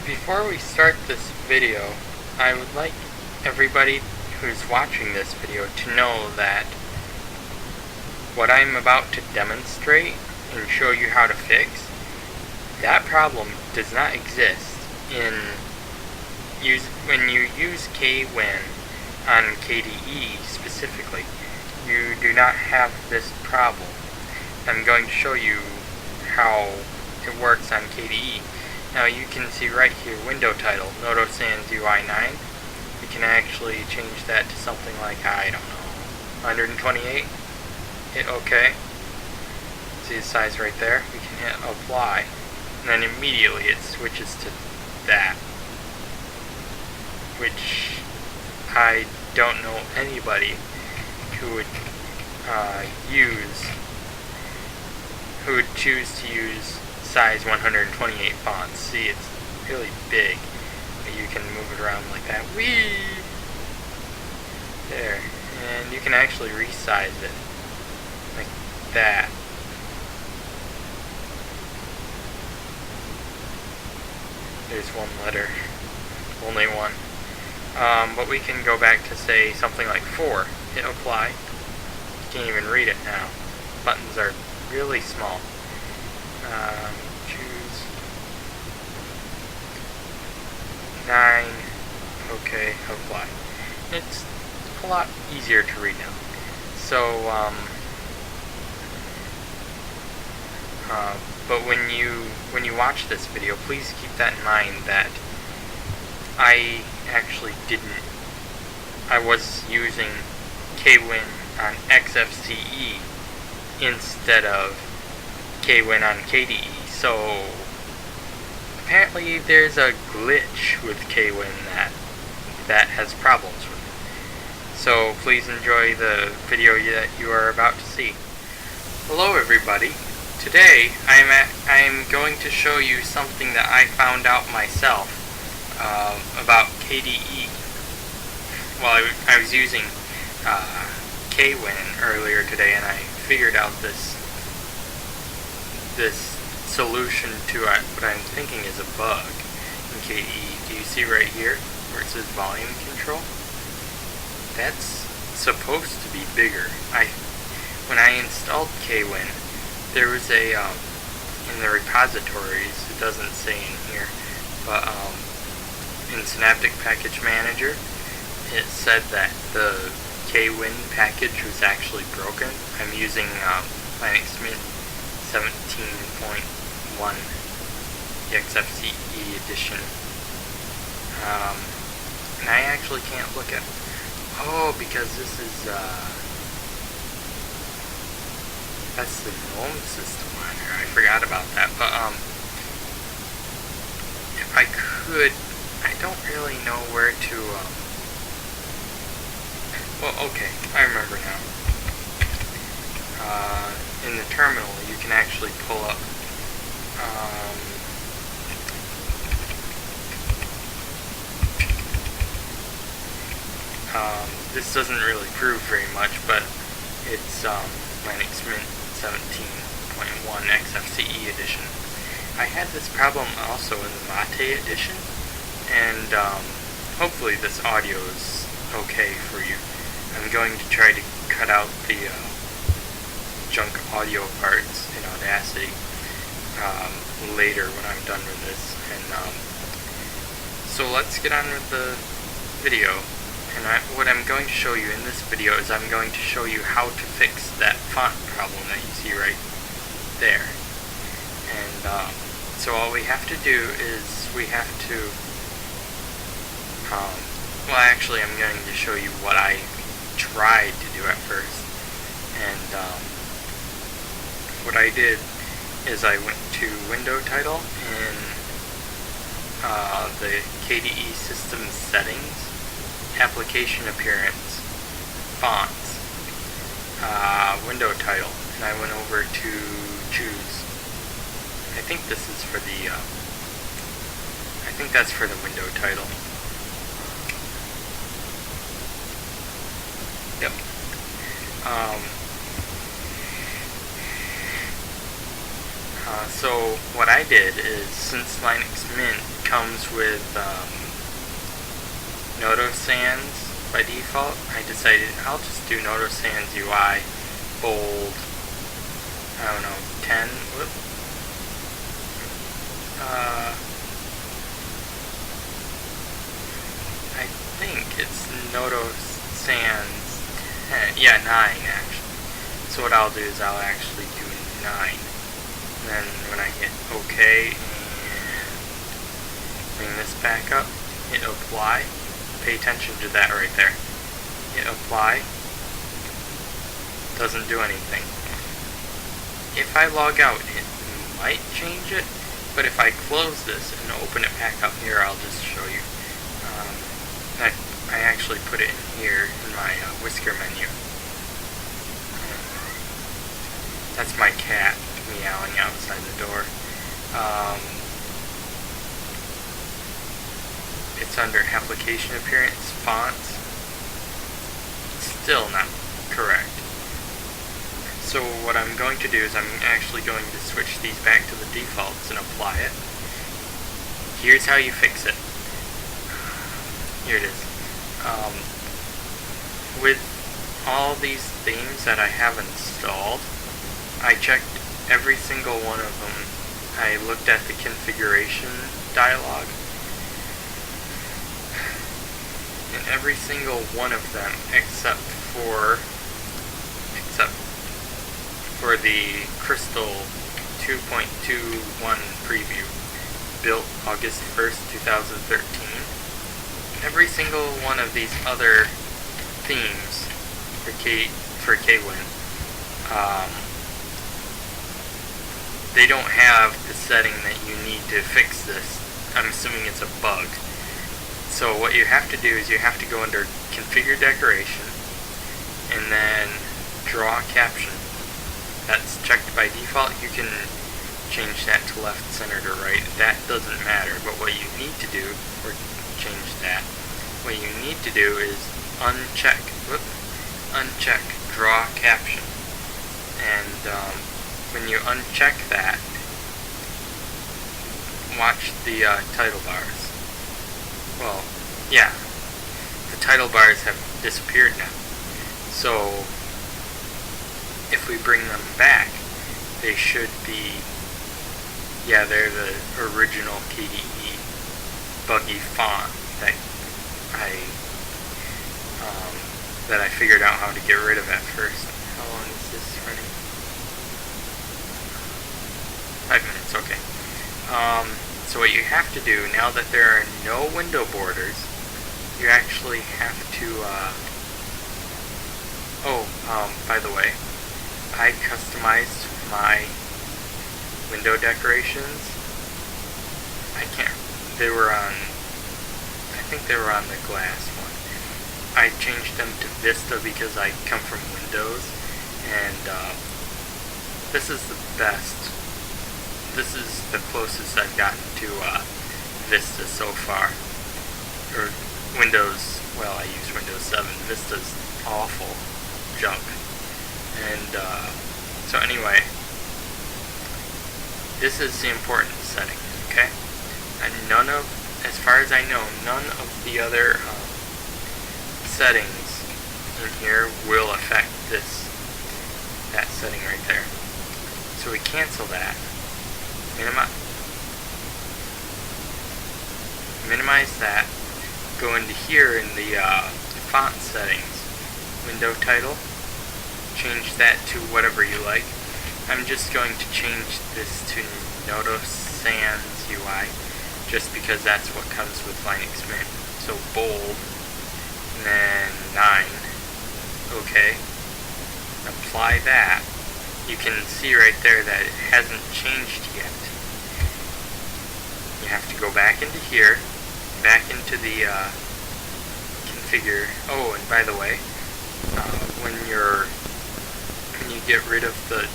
Before we start this video, I would like everybody who's watching this video to know that what I'm about to demonstrate and show you how to fix, that problem does not exist when you use Kwin on KDE specifically. You do not have this problem. I'm going to show you how it works on KDE. Now you can see right here, window title, Noto Sans UI9. We can actually change that to something like, I don't know, 128. Hit OK. See the size right there? We can hit apply. And then immediately it switches to that. Which I don't know anybody who would choose to use size 128 fonts. See, it's really big. You can move it around like that. Whee! There. And you can actually resize it like that. There's one letter. Only one. But we can go back to, say, something like 4. Hit apply. You can't even read it now. Buttons are really small. Choose 9. OK, apply. It's a lot easier to read now. So, but when you watch this video, please keep that in mind that I actually I was using Kwin on Xfce instead of Kwin on KDE. So apparently there's a glitch with Kwin that has problems with it. So please enjoy the video that you are about to see. Hello everybody. Today I'm going to show you something that I found out myself about KDE. Well, I was using Kwin earlier today, and I figured out this solution to what I'm thinking is a bug in KDE. Do you see right here where it says volume control? That's supposed to be bigger. When I installed Kwin, there was a in the repositories, it doesn't say in here, but in Synaptic Package Manager, it said that the Kwin package was actually broken. I'm using Linux Mint 17.1, the Xfce edition, and I actually can't look at. Oh, because this is that's the GNOME system on here. I forgot about that. But if I could, I don't really know where to. Well, okay, I remember now. In the terminal, you can actually pull up. This doesn't really prove very much, but it's Linux Mint 17.1 Xfce edition. I had this problem also in the Mate edition, and hopefully this audio is okay for you. I'm going to try to cut out the junk audio parts in Audacity later when I'm done with this. And so let's get on with the video. And what I'm going to show you in this video is I'm going to show you how to fix that font problem that you see right there. And so all we have to do is we have to, well actually I'm going to show you what I tried to do at first. And what I did is I went to window title in the KDE system settings, application appearance, fonts, window title, and I went over to choose. I think this is for the, I think that's for the window title. Yep. So what I did is, since Linux Mint comes with Noto Sans by default. I decided I'll just do Noto Sans UI bold, I don't know, 10. Whoop. I think it's Noto Sans 10. Yeah, 9 actually. So what I'll do is I'll actually do 9. And then when I hit OK and bring this back up, hit apply. Pay attention to that right there. Hit apply. Doesn't do anything. If I log out, it might change it, but if I close this and open it back up here, I'll just show you. I actually put it in here in my whisker menu. That's my cat meowing outside the door. It's under application appearance, fonts. Still not correct. So what I'm going to do is I'm actually going to switch these back to the defaults and apply it. Here's how you fix it. Here it is. With all these themes that I have installed, I checked every single one of them. I looked at the configuration dialog, and every single one of them except for the Crystal 2.21 preview, built August 1st, 2013. Every single one of these other themes for Kwin, they don't have the setting that you need to fix this. I'm assuming it's a bug. So what you have to do is you have to go under Configure Decoration and then Draw Caption. That's checked by default. You can change that to left, centered, or right. That doesn't matter. But what you need to do, or change that, what you need to do is uncheck Draw Caption. And when you uncheck that, watch the title bars. Well, yeah, the title bars have disappeared now. So if we bring them back, they should be, yeah, they're the original KDE buggy font that I figured out how to get rid of at first. How long is this running? 5 minutes, okay. So what you have to do, now that there are no window borders, you actually have to, by the way, I customized my window decorations. I think they were on the glass one. I changed them to Vista because I come from Windows, and this is the best. This is the closest I've gotten to Vista so far. Or Windows, well, I use Windows 7. Vista's awful junk. And so anyway, this is the important setting, okay? And as far as I know, none of the other settings in here will affect that setting right there. So we cancel that. Minimize that. Go into here in the font settings, window title. Change that to whatever you like. I'm just going to change this to Noto Sans UI, just because that's what comes with Linux Mint. So bold, and then 9. Okay. Apply that. You can see right there that it hasn't changed yet. You have to go back into here, back into the configure. Oh, and by the way, when you get rid of the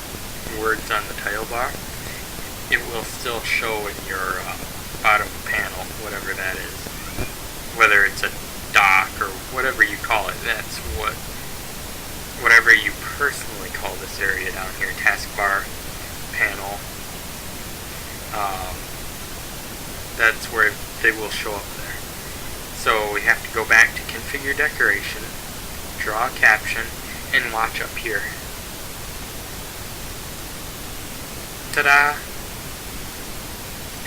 words on the title bar, it will still show in your bottom panel, whatever that is. Whether it's a dock or whatever you call it, that's whatever you personally call this area down here, taskbar, panel. That's where they will show up there. So we have to go back to configure decoration, draw a caption, and watch up here. Ta-da!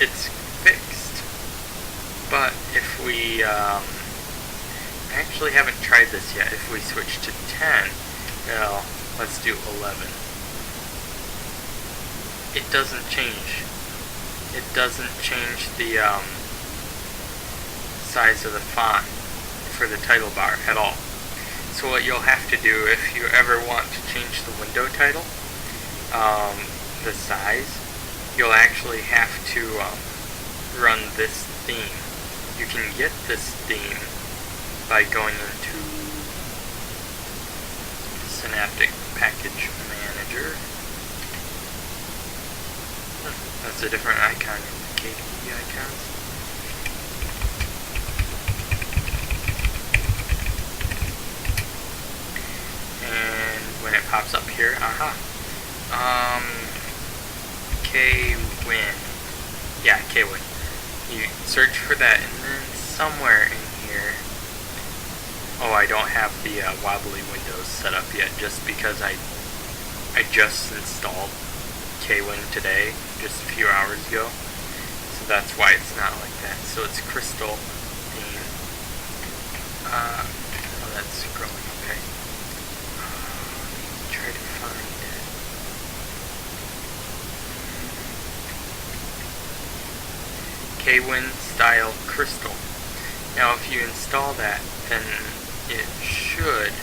It's fixed. But if we, I actually haven't tried this yet. If we switch to 10, well, let's do 11. It doesn't change. It doesn't change the size of the font for the title bar at all. So what you'll have to do if you ever want to change the window title, the size, you'll actually have to run this theme. You can get this theme by going into Synaptic Package Manager. That's a different icon in the KDE icons. And when it pops up here, Kwin. Yeah, Kwin. You search for that, and then somewhere in here. Oh, I don't have the wobbly windows set up yet, just because I just installed Kwin today, just a few hours ago. So that's why it's not like that. So it's crystal theme. Oh, that's scrolling. Okay. Try to find it. Kwin style crystal. Now, if you install that, then it should.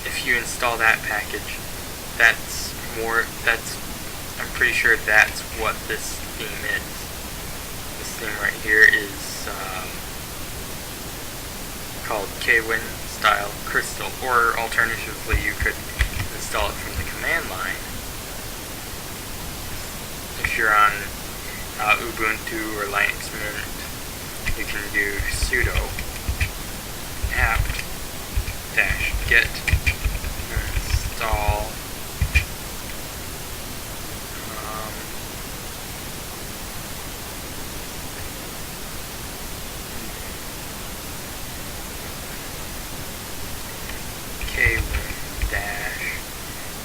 If you install that package, I'm pretty sure that's what this theme is. This theme right here is called Kwin style crystal, or alternatively you could install it from the command line. If you're on Ubuntu or Linux Mint, you can do sudo apt-get install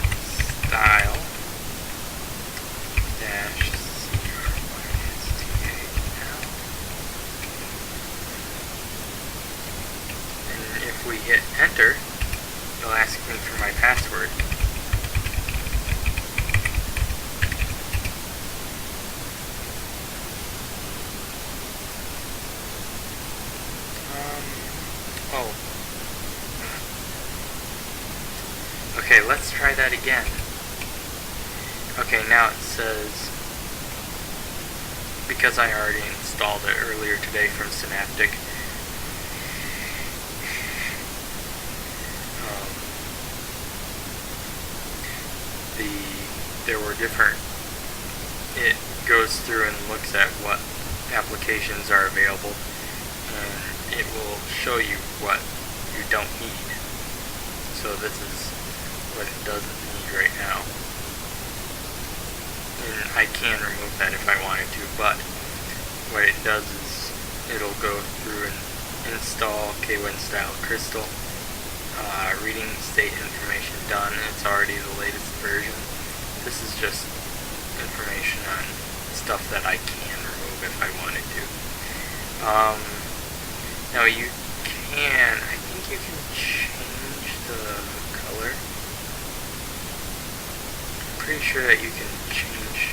Kwin-style and if we hit enter, it'll ask me for my password. Okay, let's try that again. Okay, now it says, because I already installed it earlier today from Synaptic, there were different, it goes through and looks at what applications are available, and it will show you what you don't need. So this is what it doesn't need right now. And I can remove that if I wanted to, but what it does is it'll go through and install Kwin style crystal. Reading state information done. It's already the latest version. This is just information on stuff that I can remove if I wanted to. Now I think you can change the color. I'm pretty sure that you can change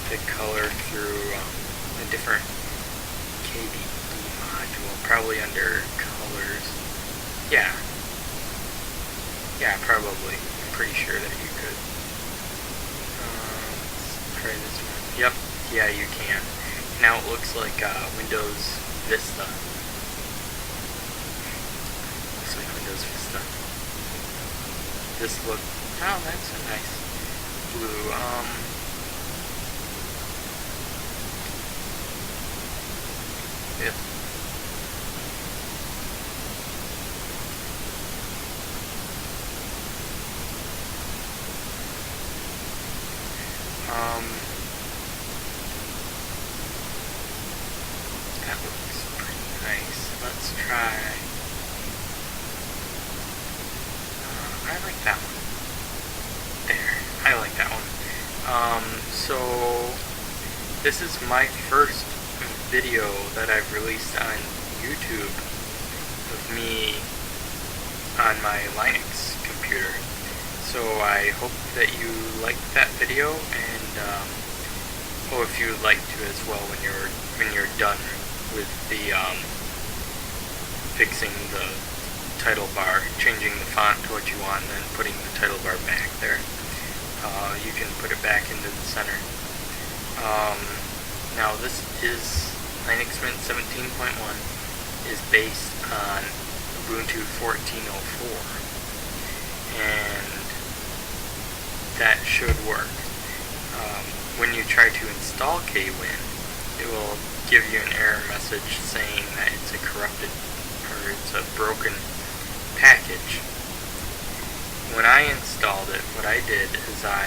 the color through a different KDE module, probably under colors. Yeah, probably. I'm pretty sure that you could. Let's try this one. Yep, yeah, you can. Now it looks like Windows Vista. Looks like Windows Vista. This look. Oh, that's a nice blue. Yep. That looks pretty nice. Let's try... I like that one. There. I like that one. So this is my first video that I've released on YouTube of me on my Linux computer. So I hope that you liked that video, and if you would like to as well when you're done with the fixing the title bar, changing the font to what you want, and then putting the title bar back there. You can put it back into the center. Now this is Linux Mint 17.1 is based on Ubuntu 14.04, and that should work. When you try to install Kwin, it will give you an error message saying that it's a corrupted, or it's a broken package. When I installed it, what I did is I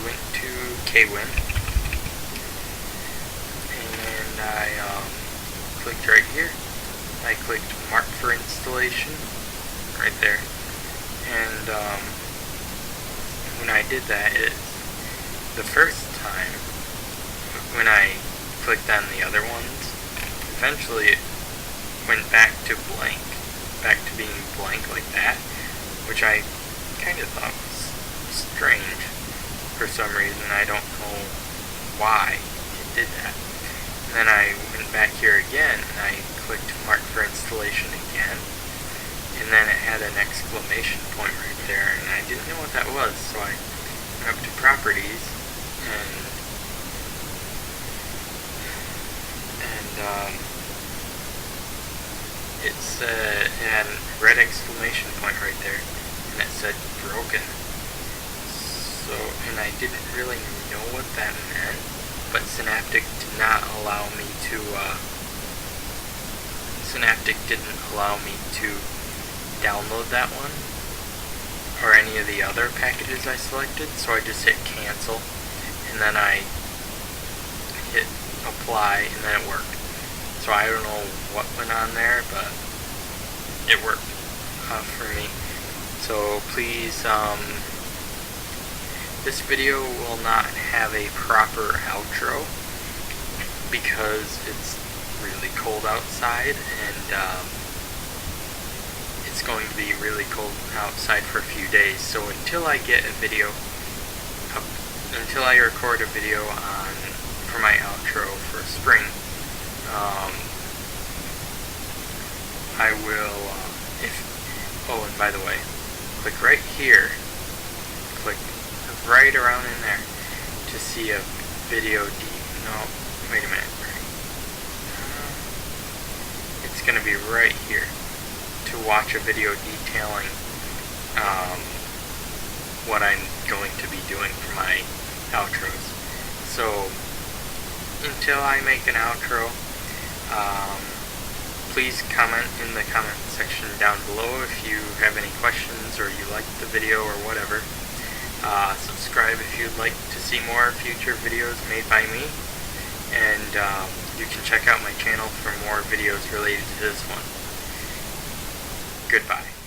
went to Kwin, and I clicked right here. I clicked Mark for Installation right there, and when I did that, the first time when I clicked on the other ones, eventually it went back to blank, back to being blank like that, which I kind of thought was strange for some reason. I don't know why it did that. And then I went back here again, and I clicked Mark for Installation again, and then it had an exclamation point right there, and I didn't know what that was, so I went up to Properties, and it had a red exclamation point right there, and it said broken. So, and I didn't really know what that meant, but Synaptic did not allow me to, Synaptic didn't allow me to download that one, or any of the other packages I selected, so I just hit cancel, and then I hit apply, and then it worked. So I don't know what went on there, but it worked for me. So please, this video will not have a proper outro because it's really cold outside, and it's going to be really cold outside for a few days. So until I get a video, until I record a video for my outro for spring, I will, and by the way, click right here, click right around in there to see a video wait a minute, it's going to be right here to watch a video detailing what I'm going to be doing for my outros. So until I make an outro, please comment in the comment section down below if you have any questions or you liked the video or whatever. Subscribe if you'd like to see more future videos made by me, and you can check out my channel for more videos related to this one. Goodbye.